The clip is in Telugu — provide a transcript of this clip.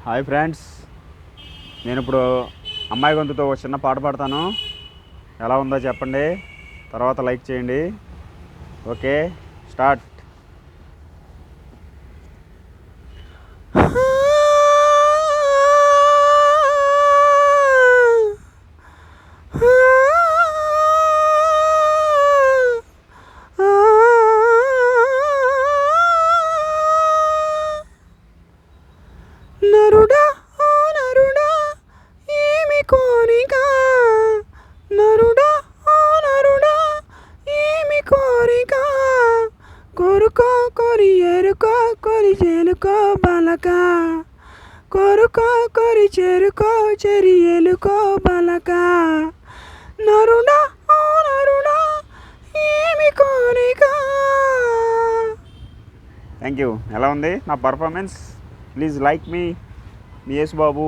హాయ్ ఫ్రెండ్స్, నేను ఇప్పుడు అమ్మాయి గొంతుతో ఒక చిన్న పాట పాడతాను. ఎలా ఉందో చెప్పండి, తర్వాత లైక్ చేయండి. Okay, start. నరుడా ఓ నరుడా ఏమి కోరిక, నరుడా ఓ నరుడా ఏమి కోరిక, కోరుకో కొరి ఎరుకో కొరి చేలుకో బలక, కోరుకో కొరి చేరుకో చెరి ఎలుకో బలక, నరుడా ఓ నరుడా ఏమి కోరిక. Thank you. ఎలా ఉంది నా performance? Please like me Yesu Babu.